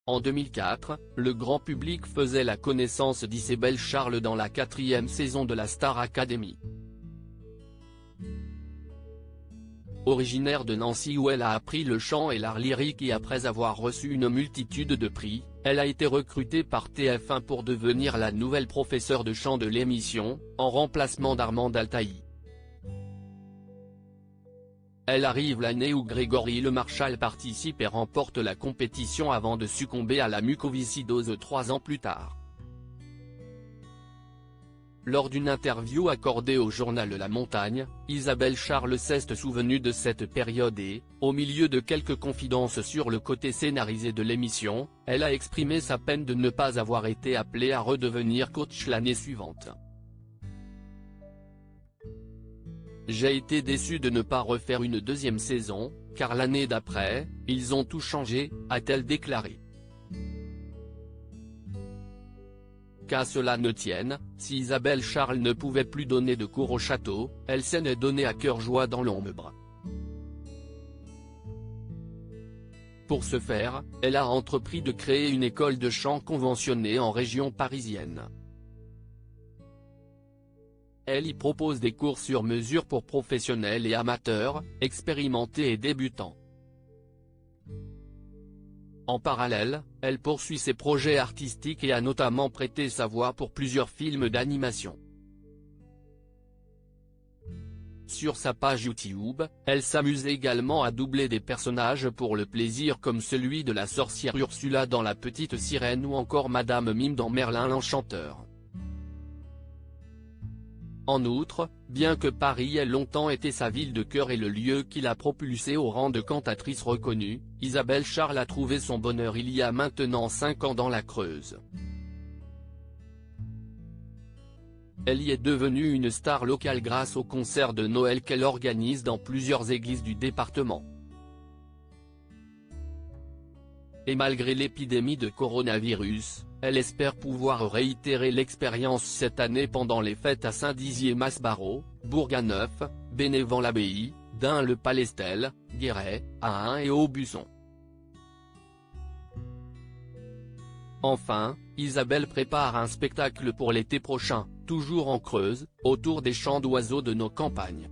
En 2004, le grand public faisait la connaissance d'Isabelle Charles dans la 4e saison de la Star Academy. Originaire de Nancy où elle a appris le chant et l'art lyrique et après avoir reçu une multitude de prix, elle a été recrutée par TF1 pour devenir la nouvelle professeure de chant de l'émission, en remplacement d'Armand Altaï. Elle arrive l'année où Grégory Le Marchal participe et remporte la compétition avant de succomber à la mucoviscidose 3 ans plus tard. Lors d'une interview accordée au journal La Montagne, Isabelle Charles s'est souvenue de cette période et, au milieu de quelques confidences sur le côté scénarisé de l'émission, elle a exprimé sa peine de ne pas avoir été appelée à redevenir coach l'année suivante. J'ai été déçue de ne pas refaire une deuxième saison, car l'année d'après, ils ont tout changé, a-t-elle déclaré. Qu'à cela ne tienne, si Isabelle Charles ne pouvait plus donner de cours au château, elle s'en est donnée à cœur joie dans l'ombre. Pour ce faire, elle a entrepris de créer une école de chant conventionnée en région parisienne. Elle y propose des cours sur mesure pour professionnels et amateurs, expérimentés et débutants. En parallèle, elle poursuit ses projets artistiques et a notamment prêté sa voix pour plusieurs films d'animation. Sur sa page YouTube, elle s'amuse également à doubler des personnages pour le plaisir comme celui de la sorcière Ursula dans La Petite Sirène ou encore Madame Mime dans Merlin l'Enchanteur. En outre, bien que Paris ait longtemps été sa ville de cœur et le lieu qui l'a propulsée au rang de cantatrice reconnue, Isabelle Charles a trouvé son bonheur il y a maintenant 5 ans dans la Creuse. Elle y est devenue une star locale grâce aux concerts de Noël qu'elle organise dans plusieurs églises du département. Et malgré l'épidémie de coronavirus, elle espère pouvoir réitérer l'expérience cette année pendant les fêtes à Saint-Dizier-Masbaraud, Bourganeuf, Bénévent-l'Abbaye, Dun-le-Palestel, Guéret, Ahun et Aubusson. Enfin, Isabelle prépare un spectacle pour l'été prochain, toujours en Creuse, autour des chants d'oiseaux de nos campagnes.